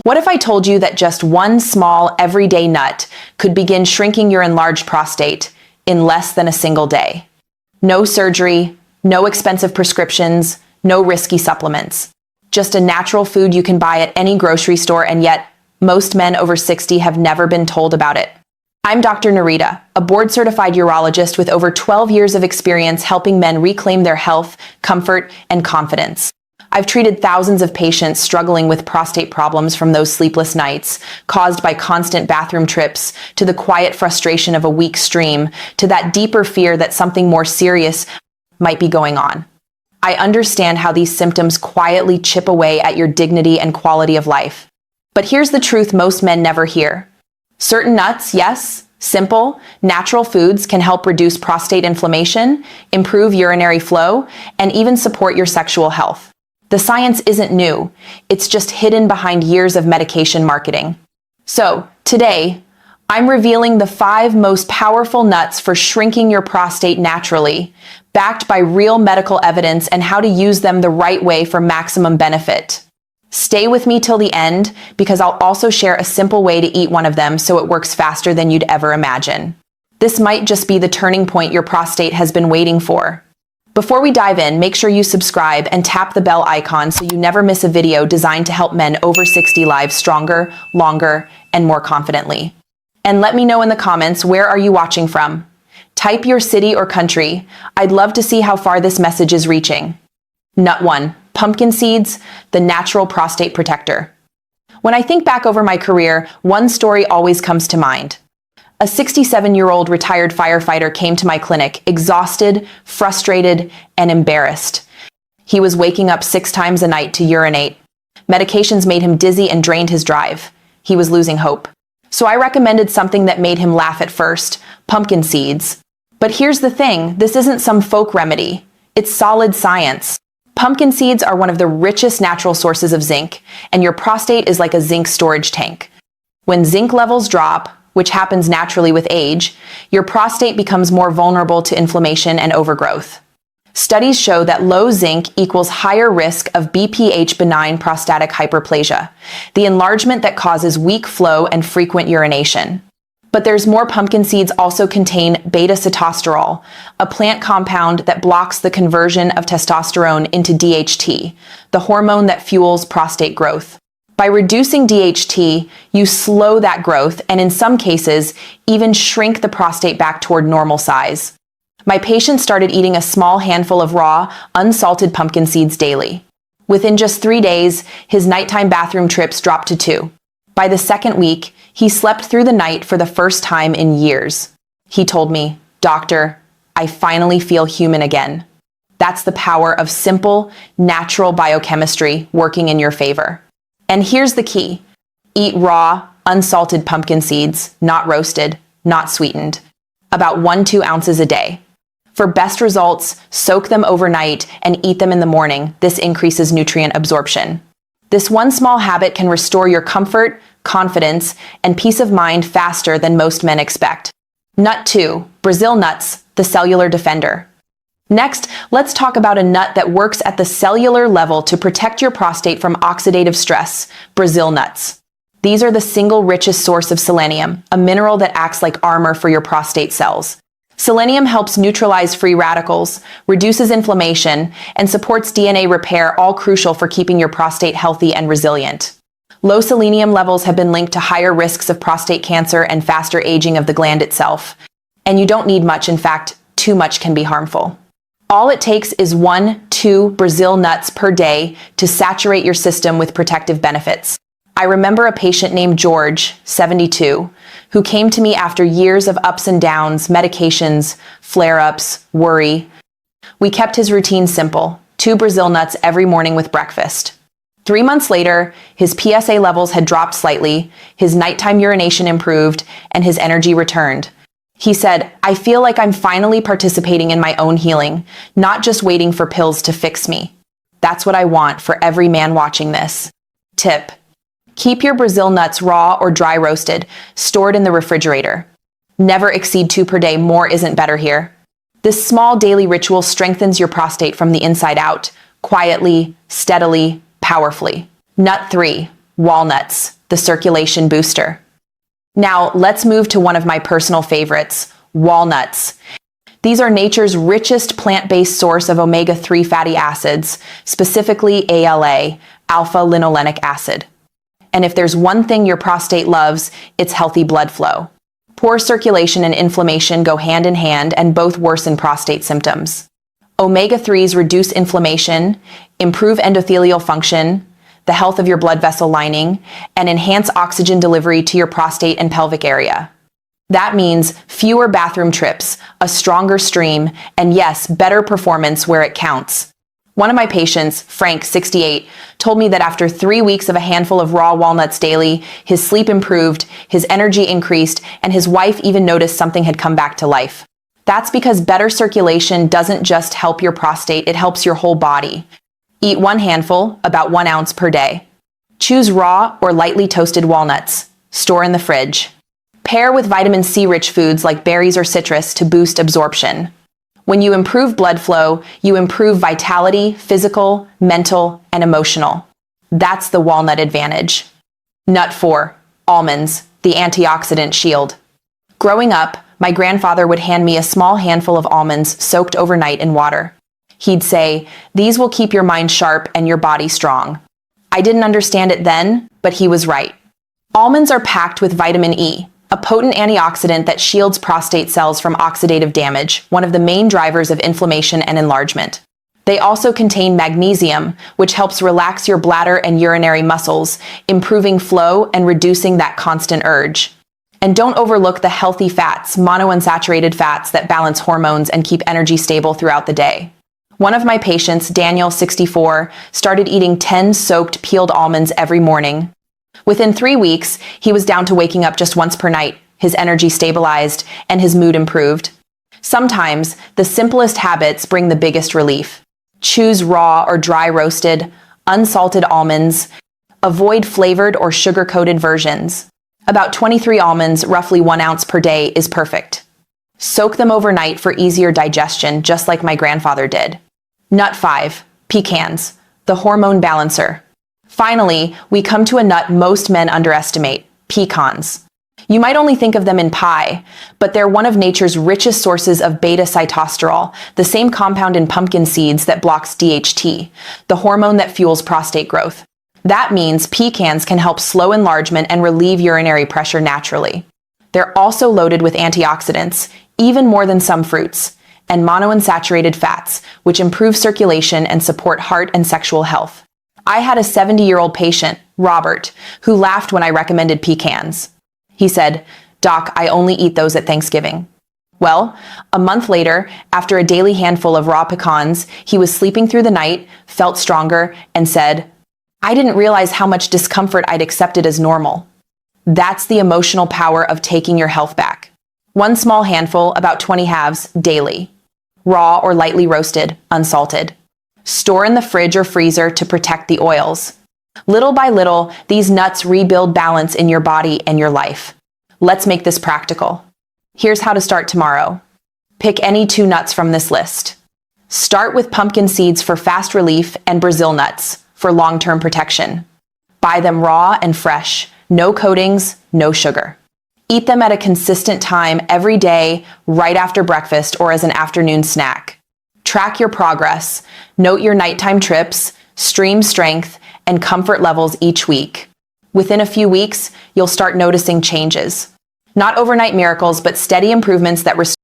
What if I told you that just one small, everyday nut could begin shrinking your enlarged prostate in less than a single day? No surgery, no expensive prescriptions, no risky supplements. Just a natural food you can buy at any grocery store, and yet most men over 60 have never been told about it. I'm Dr. Narita, a board-certified urologist with over 12 years of experience helping men reclaim their health, comfort, and confidence. I've treated thousands of patients struggling with prostate problems, from those sleepless nights caused by constant bathroom trips, to the quiet frustration of a weak stream, to that deeper fear that something more serious might be going on. I understand how these symptoms quietly chip away at your dignity and quality of life. But here's the truth most men never hear. Certain nuts, yes, simple, natural foods can help reduce prostate inflammation, improve urinary flow, and even support your sexual health. The science isn't new, it's just hidden behind years of medication marketing. So, today, I'm revealing the 5 most powerful nuts for shrinking your prostate naturally, backed by real medical evidence, and how to use them the right way for maximum benefit. Stay with me till the end, because I'll also share a simple way to eat one of them so it works faster than you'd ever imagine. This might just be the turning point your prostate has been waiting for. Before we dive in, make sure you subscribe and tap the bell icon so you never miss a video designed to help men over 60 live stronger, longer, and more confidently. And let me know in the comments, where are you watching from? Type your city or country. I'd love to see how far this message is reaching. Nut 1. Pumpkin seeds, the natural prostate protector. When I think back over my career, one story always comes to mind. A 67-year-old retired firefighter came to my clinic, exhausted, frustrated, and embarrassed. He was waking up 6 times a night to urinate. Medications made him dizzy and drained his drive. He was losing hope. So I recommended something that made him laugh at first: pumpkin seeds. But here's the thing, this isn't some folk remedy. It's solid science. Pumpkin seeds are one of the richest natural sources of zinc, and your prostate is like a zinc storage tank. When zinc levels drop, which happens naturally with age, your prostate becomes more vulnerable to inflammation and overgrowth. Studies show that low zinc equals higher risk of BPH, benign prostatic hyperplasia, the enlargement that causes weak flow and frequent urination. But there's more. Pumpkin seeds also contain beta-sitosterol, a plant compound that blocks the conversion of testosterone into DHT, the hormone that fuels prostate growth. By reducing DHT, you slow that growth and, in some cases, even shrink the prostate back toward normal size. My patient started eating a small handful of raw, unsalted pumpkin seeds daily. Within just 3 days, his nighttime bathroom trips dropped to 2. By the second week, he slept through the night for the first time in years. He told me, "Doctor, I finally feel human again." That's the power of simple, natural biochemistry working in your favor. And here's the key. Eat raw, unsalted pumpkin seeds, not roasted, not sweetened. About 1-2 ounces a day. For best results, soak them overnight and eat them in the morning. This increases nutrient absorption. This one small habit can restore your comfort, confidence, and peace of mind faster than most men expect. Nut 2. Brazil nuts, the cellular defender. Next, let's talk about a nut that works at the cellular level to protect your prostate from oxidative stress: Brazil nuts. These are the single richest source of selenium, a mineral that acts like armor for your prostate cells. Selenium helps neutralize free radicals, reduces inflammation, and supports DNA repair, all crucial for keeping your prostate healthy and resilient. Low selenium levels have been linked to higher risks of prostate cancer and faster aging of the gland itself. And you don't need much. In fact, too much can be harmful. All it takes is 1-2 Brazil nuts per day to saturate your system with protective benefits. I remember a patient named George, 72, who came to me after years of ups and downs, medications, flare-ups, worry. We kept his routine simple: 2 Brazil nuts every morning with breakfast. 3 months later, his PSA levels had dropped slightly, his nighttime urination improved, and his energy returned. He said, "I feel like I'm finally participating in my own healing, not just waiting for pills to fix me." That's what I want for every man watching this. Tip: keep your Brazil nuts raw or dry roasted, stored in the refrigerator. Never exceed 2 per day. More isn't better here. This small daily ritual strengthens your prostate from the inside out, quietly, steadily, powerfully. Nut 3. Walnuts, the circulation booster. Now, let's move to one of my personal favorites, walnuts. These are nature's richest plant-based source of omega-3 fatty acids, specifically ALA, alpha-linolenic acid. And if there's one thing your prostate loves, it's healthy blood flow. Poor circulation and inflammation go hand in hand and both worsen prostate symptoms. Omega-3s reduce inflammation, improve endothelial function, the health of your blood vessel lining, and enhance oxygen delivery to your prostate and pelvic area. That means fewer bathroom trips, a stronger stream, and yes, better performance where it counts. One of my patients, Frank, 68, told me that after 3 weeks of a handful of raw walnuts daily, his sleep improved, his energy increased, and his wife even noticed something had come back to life. That's because better circulation doesn't just help your prostate, it helps your whole body. Eat one handful, about 1 ounce per day. Choose raw or lightly toasted walnuts. Store in the fridge. Pair with vitamin C-rich foods like berries or citrus to boost absorption. When you improve blood flow, you improve vitality, physical, mental, and emotional. That's the walnut advantage. Nut 4. Almonds, the antioxidant shield. Growing up, my grandfather would hand me a small handful of almonds soaked overnight in water. He'd say, "These will keep your mind sharp and your body strong." I didn't understand it then, but he was right. Almonds are packed with vitamin E, a potent antioxidant that shields prostate cells from oxidative damage, one of the main drivers of inflammation and enlargement. They also contain magnesium, which helps relax your bladder and urinary muscles, improving flow and reducing that constant urge. And don't overlook the healthy fats, monounsaturated fats that balance hormones and keep energy stable throughout the day. One of my patients, Daniel, 64, started eating 10 soaked peeled almonds every morning. Within 3 weeks, he was down to waking up just once per night, his energy stabilized, and his mood improved. Sometimes, the simplest habits bring the biggest relief. Choose raw or dry roasted, unsalted almonds. Avoid flavored or sugar-coated versions. About 23 almonds, roughly 1 ounce per day, is perfect. Soak them overnight for easier digestion, just like my grandfather did. Nut 5. Pecans, the hormone balancer. Finally, we come to a nut most men underestimate, pecans. You might only think of them in pie, but they're one of nature's richest sources of beta-sitosterol, the same compound in pumpkin seeds that blocks DHT, the hormone that fuels prostate growth. That means pecans can help slow enlargement and relieve urinary pressure naturally. They're also loaded with antioxidants, even more than some fruits, and monounsaturated fats, which improve circulation and support heart and sexual health. I had a 70-year-old patient, Robert, who laughed when I recommended pecans. He said, "Doc, I only eat those at Thanksgiving." Well, a month later, after a daily handful of raw pecans, he was sleeping through the night, felt stronger, and said, "I didn't realize how much discomfort I'd accepted as normal." That's the emotional power of taking your health back. One small handful, about 20 halves, daily. Raw or lightly roasted, unsalted. Store in the fridge or freezer to protect the oils. Little by little, these nuts rebuild balance in your body and your life. Let's make this practical. Here's how to start tomorrow. Pick any 2 nuts from this list. Start with pumpkin seeds for fast relief and Brazil nuts for long-term protection. Buy them raw and fresh, no coatings, no sugar. Eat them at a consistent time every day, right after breakfast or as an afternoon snack. Track your progress, note your nighttime trips, stream strength, and comfort levels each week. Within a few weeks, you'll start noticing changes. Not overnight miracles, but steady improvements that restore